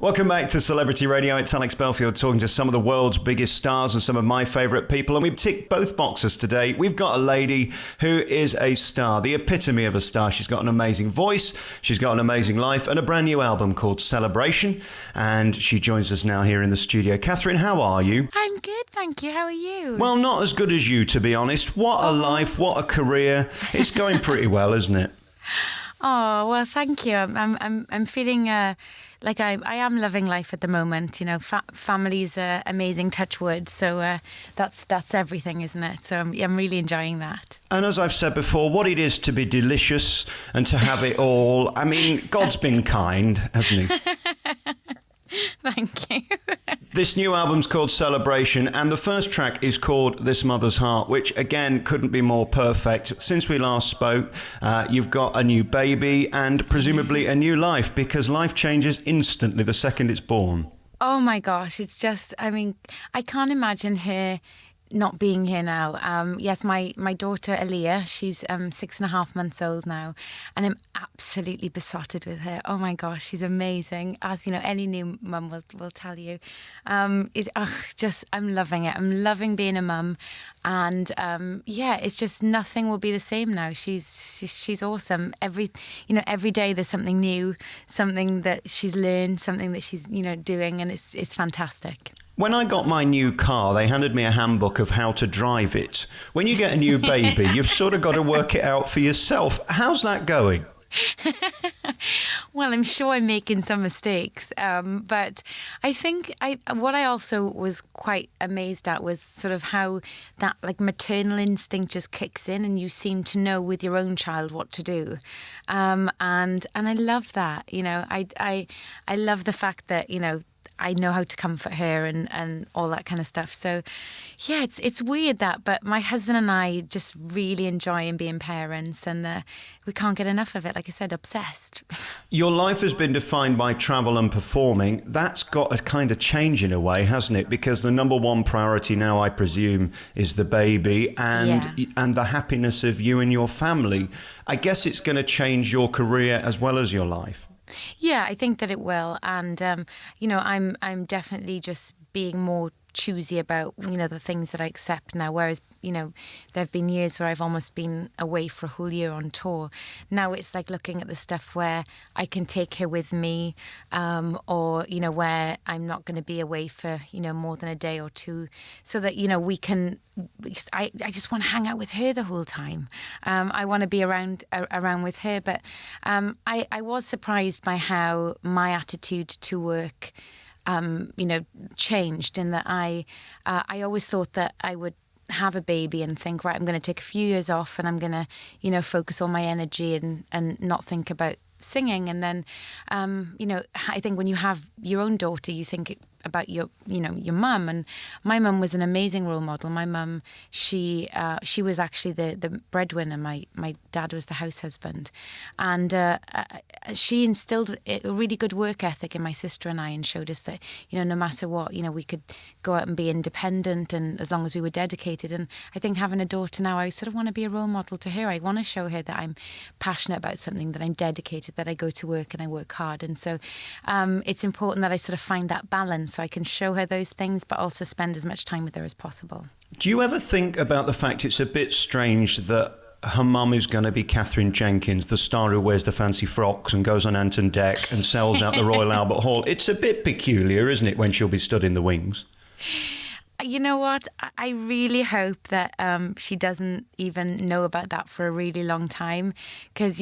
Welcome back to Celebrity Radio. It's Alex Belfield talking to some of the world's biggest stars and some of my favourite people. And we've ticked both boxes today. We've got a lady who is a star, the epitome of a star. She's got an amazing voice, she's got an amazing life, and a brand new album called Celebration. And she joins us now here in the studio. Katherine, how are you? I'm good, thank you. How are you? Well, not as good as you, to be honest. What a life, what a career. It's going pretty well, isn't it? Oh, well, thank you. I'm feeling like I am loving life at the moment. You know, family's amazing, touch wood. So that's everything, isn't it? So I'm really enjoying that. And as I've said before, what it is to be delicious and to have it all. I mean, God's been kind, hasn't he? Thank you. This new album's called Celebration, and the first track is called This Mother's Heart, which again couldn't be more perfect. Since we last spoke, you've got a new baby and presumably a new life, because life changes instantly the second it's born. Oh my gosh, it's just, I mean, I can't imagine her not being here now. Yes, my daughter Aaliyah, she's 6.5 months old now, and I'm absolutely besotted with her. Oh my gosh, she's amazing, as you know, any new mum will tell you. I'm loving it. I'm loving being a mum, and it's just nothing will be the same now. She's awesome. Every day there's something new, something that she's learned, something that she's doing, and it's fantastic. When I got my new car, they handed me a handbook of how to drive it. When you get a new baby, you've sort of got to work it out for yourself. How's that going? Well, I'm sure I'm making some mistakes, but I think what I also was quite amazed at was sort of how that like maternal instinct just kicks in, and you seem to know with your own child what to do, and I love that. I love the fact that I know how to comfort her and all that kind of stuff. So, yeah, it's weird but my husband and I just really enjoying being parents, and we can't get enough of it. Like I said, obsessed. Your life has been defined by travel and performing. That's got a kind of change in a way, hasn't it? Because the number one priority now, I presume, is the baby and the happiness of you and your family. I guess it's going to change your career as well as your life. Yeah, I think that it will, and I'm definitely just being more choosy about the things that I accept now. Whereas there have been years where I've almost been away for a whole year on tour. Now it's like looking at the stuff where I can take her with me, or where I'm not going to be away for more than a day or two, so that we can. I just want to hang out with her the whole time. I want to be around with her, but I was surprised by how my attitude to work changed, in that I always thought that I would have a baby and think, right, I'm going to take a few years off and I'm going to focus all my energy and not think about singing. And then I think when you have your own daughter, you think about your mum, and my mum was an amazing role model. My mum, she was actually the breadwinner. My dad was the house husband, and she instilled a really good work ethic in my sister and I, and showed us that no matter what, we could go out and be independent, and as long as we were dedicated. And I think having a daughter now, I sort of want to be a role model to her. I want to show her that I'm passionate about something, that I'm dedicated, that I go to work and I work hard. And so it's important that I sort of find that balance, so I can show her those things, but also spend as much time with her as possible. Do you ever think about the fact it's a bit strange that her mum is going to be Katherine Jenkins, the star who wears the fancy frocks and goes on Ant and Dec and sells out the Royal Albert Hall? It's a bit peculiar, isn't it, when she'll be stood in the wings? You know what? I really hope that she doesn't even know about that for a really long time, because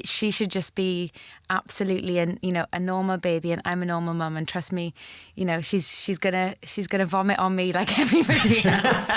she should just be absolutely a normal baby, and I'm a normal mum, and trust me, she's gonna vomit on me like everybody else.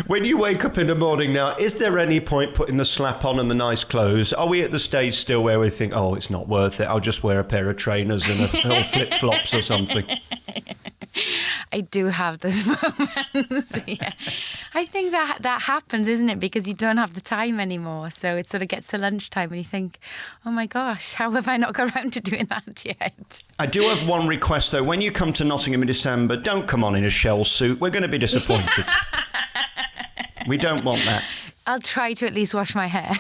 When you wake up in the morning now, is there any point putting the slap on and the nice clothes? Are we at the stage still where we think, oh, it's not worth it, I'll just wear a pair of trainers and or flip-flops or something? I do have those moments. Yeah. I think that happens, isn't it? Because you don't have the time anymore. So it sort of gets to lunchtime and you think, oh my gosh, how have I not got around to doing that yet? I do have one request though. When you come to Nottingham in December, don't come on in a shell suit. We're going to be disappointed. We don't want that. I'll try to at least wash my hair.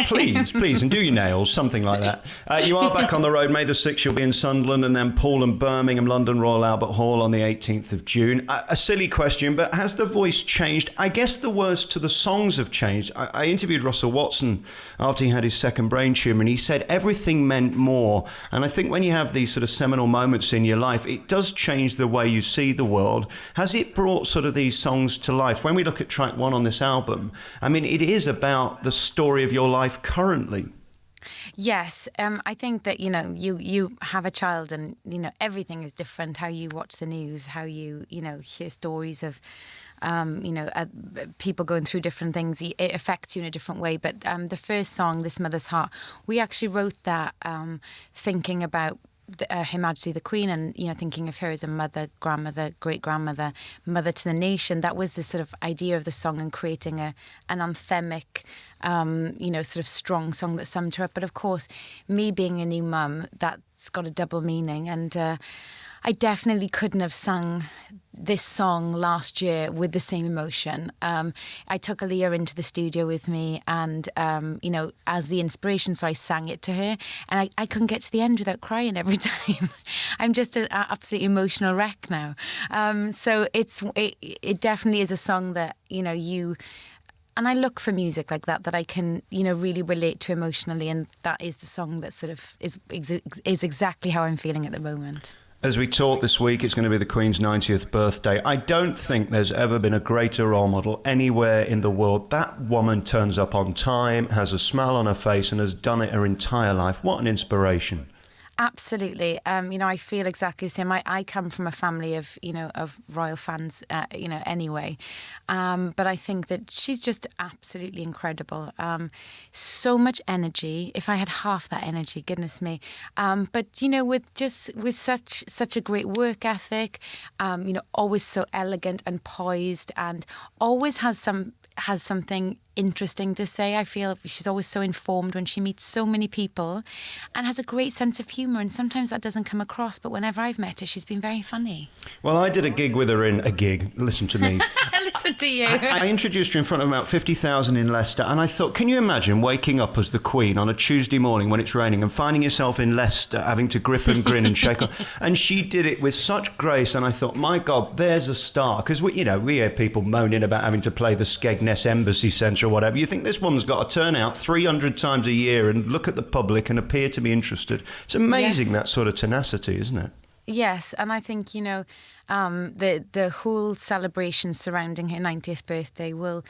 Please, and do your nails, something like that. You are back on the road. May the 6th, you'll be in Sunderland, and then Paul and Birmingham, London Royal Albert Hall on the 18th of June. A silly question, but has the voice changed? I guess the words to the songs have changed. I interviewed Russell Watson after he had his second brain tumour, and he said everything meant more. And I think when you have these sort of seminal moments in your life, it does change the way you see the world. Has it brought sort of these songs to life? When we look at track 1 on this album, I mean, it is about the story of your life currently. Yes, I think that, you have a child and, everything is different. How you watch the news, how you, hear stories of, people going through different things. It affects you in a different way. But the first song, This Mother's Heart, we actually wrote that thinking about Her Majesty the Queen, and thinking of her as a mother, grandmother, great grandmother, mother to the nation. That was the sort of idea of the song, and creating an anthemic, sort of strong song that summed her up. But of course, me being a new mum, that's got a double meaning, and I definitely couldn't have sung this song last year with the same emotion. I took Aaliyah into the studio with me and, as the inspiration, so I sang it to her, and I couldn't get to the end without crying every time. I'm just an absolutely emotional wreck now. So it definitely is a song that, and I look for music like that I can, really relate to emotionally, and that is the song that sort of is exactly how I'm feeling at the moment. As we talk this week, it's going to be the Queen's 90th birthday. I don't think there's ever been a greater role model anywhere in the world. That woman turns up on time, has a smile on her face, and has done it her entire life. What an inspiration. Absolutely. I feel exactly the same. I come from a family of, of royal fans, anyway. But I think that she's just absolutely incredible. So much energy. If I had half that energy, goodness me. But, with such a great work ethic, always so elegant and poised, and always has something interesting to say. I feel she's always so informed when she meets so many people, and has a great sense of humour, and sometimes that doesn't come across, but whenever I've met her, she's been very funny. Well, I did a gig with her listen to me. Listen to you. I introduced her in front of about 50,000 in Leicester, and I thought, can you imagine waking up as the Queen on a Tuesday morning when it's raining and finding yourself in Leicester having to grip and grin and shake on? And she did it with such grace, and I thought, my God, there's a star. Because we hear people moaning about having to play the Skegness Embassy Centre or whatever. You think this woman's got to turn out 300 times a year and look at the public and appear to be interested. It's amazing, that sort of tenacity, isn't it? Yes, and I think, the whole celebration surrounding her 90th birthday will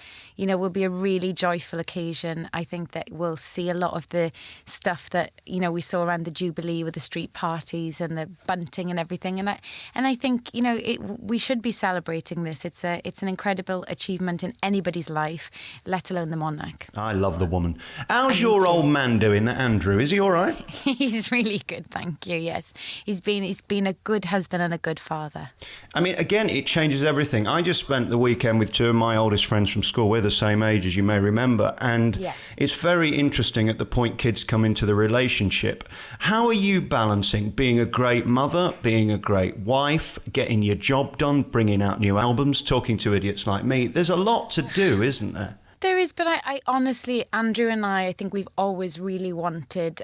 be a really joyful occasion. I think that we'll see a lot of the stuff that, we saw around the Jubilee with the street parties and the bunting and everything. And I think, we should be celebrating this. It's an incredible achievement in anybody's life, let alone the monarch. I love the woman. How's your old man doing, that Andrew? Is he all right? He's really good, thank you, yes. He's been a good husband and a good father. I mean, again, it changes everything. I just spent the weekend with two of my oldest friends from school. We're the same age, as you may remember. And It's very interesting at the point kids come into the relationship. How are you balancing being a great mother, being a great wife, getting your job done, bringing out new albums, talking to idiots like me? There's a lot to do, isn't there? There is, but I honestly, Andrew and I think we've always really wanted...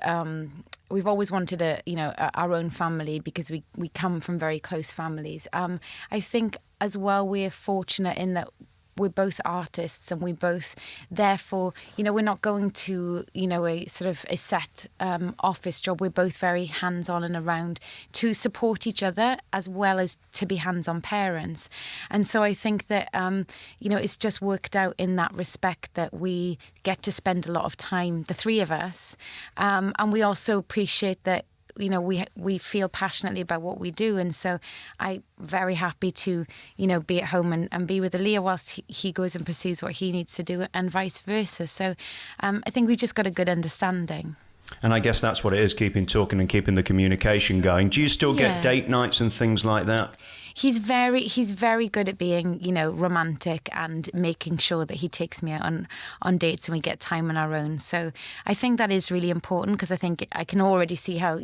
We've always wanted our own family, because we come from very close families. I think as well we're fortunate in that we're both artists, and we both, therefore, we're not going to, a sort of a set office job. We're both very hands-on and around to support each other, as well as to be hands-on parents. And so I think that, it's just worked out in that respect that we get to spend a lot of time, the three of us, and we also appreciate that we feel passionately about what we do. And so I'm very happy to, be at home and be with Aaliyah whilst he goes and pursues what he needs to do, and vice versa. So I think we've just got a good understanding. And I guess that's what it is, keeping talking and keeping the communication going. Do you still get date nights and things like that? He's very good at being, romantic and making sure that he takes me out on dates and we get time on our own. So I think that is really important, because I think I can already see how,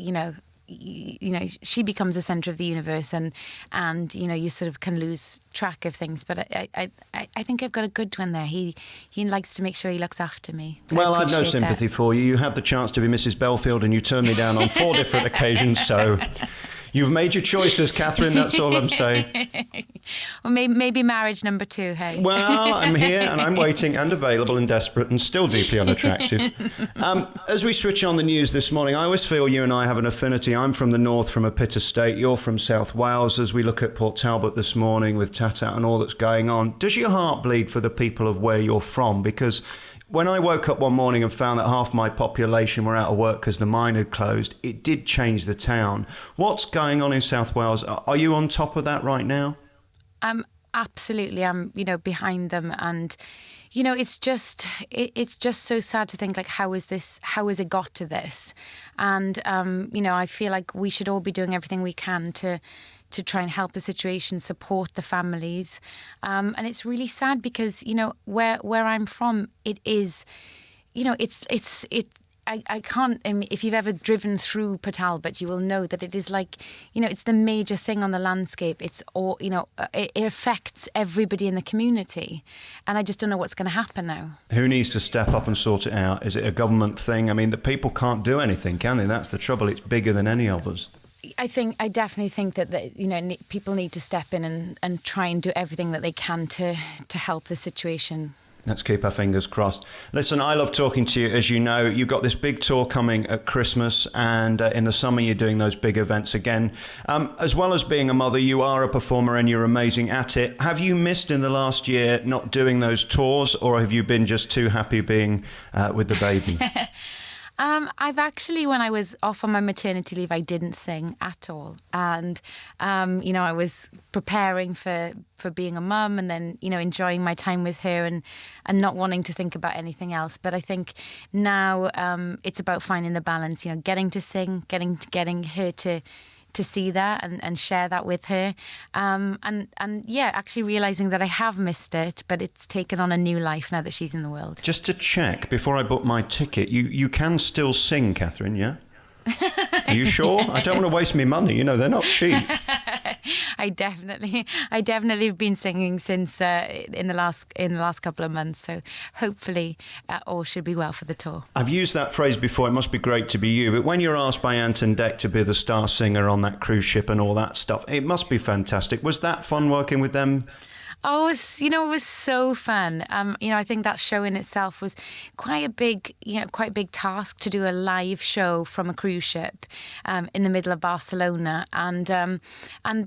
she becomes the center of the universe, and you sort of can lose track of things. But I think I've got a good twin there. He likes to make sure he looks after me. So well, I've no sympathy for you. You had the chance to be Mrs. Belfield and you turned me down on 4 different occasions, so you've made your choices, Katherine, that's all I'm saying. Well, maybe marriage number 2, hey? Well, I'm here and I'm waiting and available and desperate and still deeply unattractive. As we switch on the news this morning, I always feel you and I have an affinity. I'm from the north, from a pit estate. You're from South Wales. As we look at Port Talbot this morning with Tata and all that's going on, does your heart bleed for the people of where you're from? Because when I woke up one morning and found that half my population were out of work because the mine had closed, it did change the town. What's going on in South Wales? Are you on top of that right now? Absolutely. I'm, behind them, and it's just so sad to think, like, how has it got to this? And I feel like we should all be doing everything we can to try and help the situation, support the families, and it's really sad because where I'm from, it is, I can't. If you've ever driven through Port Talbot, you will know that it is like, it's the major thing on the landscape. It's all, it affects everybody in the community, and I just don't know what's going to happen now. Who needs to step up and sort it out? Is it a government thing? I mean, the people can't do anything, can they? That's the trouble. It's bigger than any of us. I definitely think that people need to step in and try and do everything that they can to help the situation. Let's keep our fingers crossed. Listen, I love talking to you. As you know, you've got this big tour coming at Christmas, and in the summer you're doing those big events again. As well as being a mother, you are a performer and you're amazing at it. Have you missed in the last year not doing those tours, or have you been just too happy being with the baby? I've actually, when I was off on my maternity leave, I didn't sing at all. And, I was preparing for being a mum, and then, enjoying my time with her and not wanting to think about anything else. But I think now it's about finding the balance, getting to sing, getting her to see that and share that with her. Actually realising that I have missed it, but it's taken on a new life now that she's in the world. Just to check, before I book my ticket, you can still sing, Katherine, yeah? Are you sure? I don't want to waste my money. They're not cheap. I definitely have been singing since in the last couple of months. So hopefully all should be well for the tour. I've used that phrase before. It must be great to be you. But when you're asked by Ant and Dec to be the star singer on that cruise ship and all that stuff, it must be fantastic. Was that fun working with them? Oh, it was so fun. I think that show in itself was quite a big task to do a live show from a cruise ship in the middle of Barcelona, and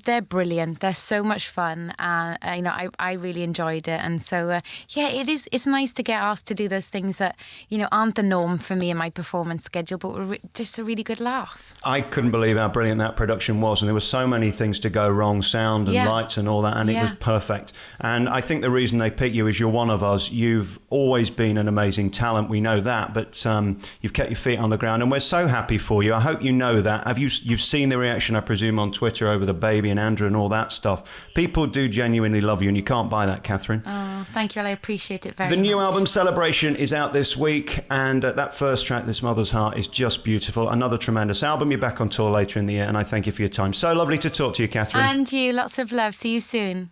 they're brilliant. They're so much fun. I really enjoyed it, and so it's nice to get asked to do those things that aren't the norm for me in my performance schedule, but were just a really good laugh. I couldn't believe how brilliant that production was, and there were so many things to go wrong, sound and lights and all that, and it was perfect. And I think the reason they pick you is you're one of us. You've always been an amazing talent. We know that, but you've kept your feet on the ground, and we're so happy for you. I hope you know that. You've seen the reaction, I presume, on Twitter over the baby and Andrew and all that stuff. People do genuinely love you, and you can't buy that, Katherine. Oh, thank you. I appreciate it very much. The new album Celebration is out this week, and that first track, This Mother's Heart, is just beautiful. Another tremendous album. You're back on tour later in the year, and I thank you for your time. So lovely to talk to you, Katherine. And you. Lots of love. See you soon.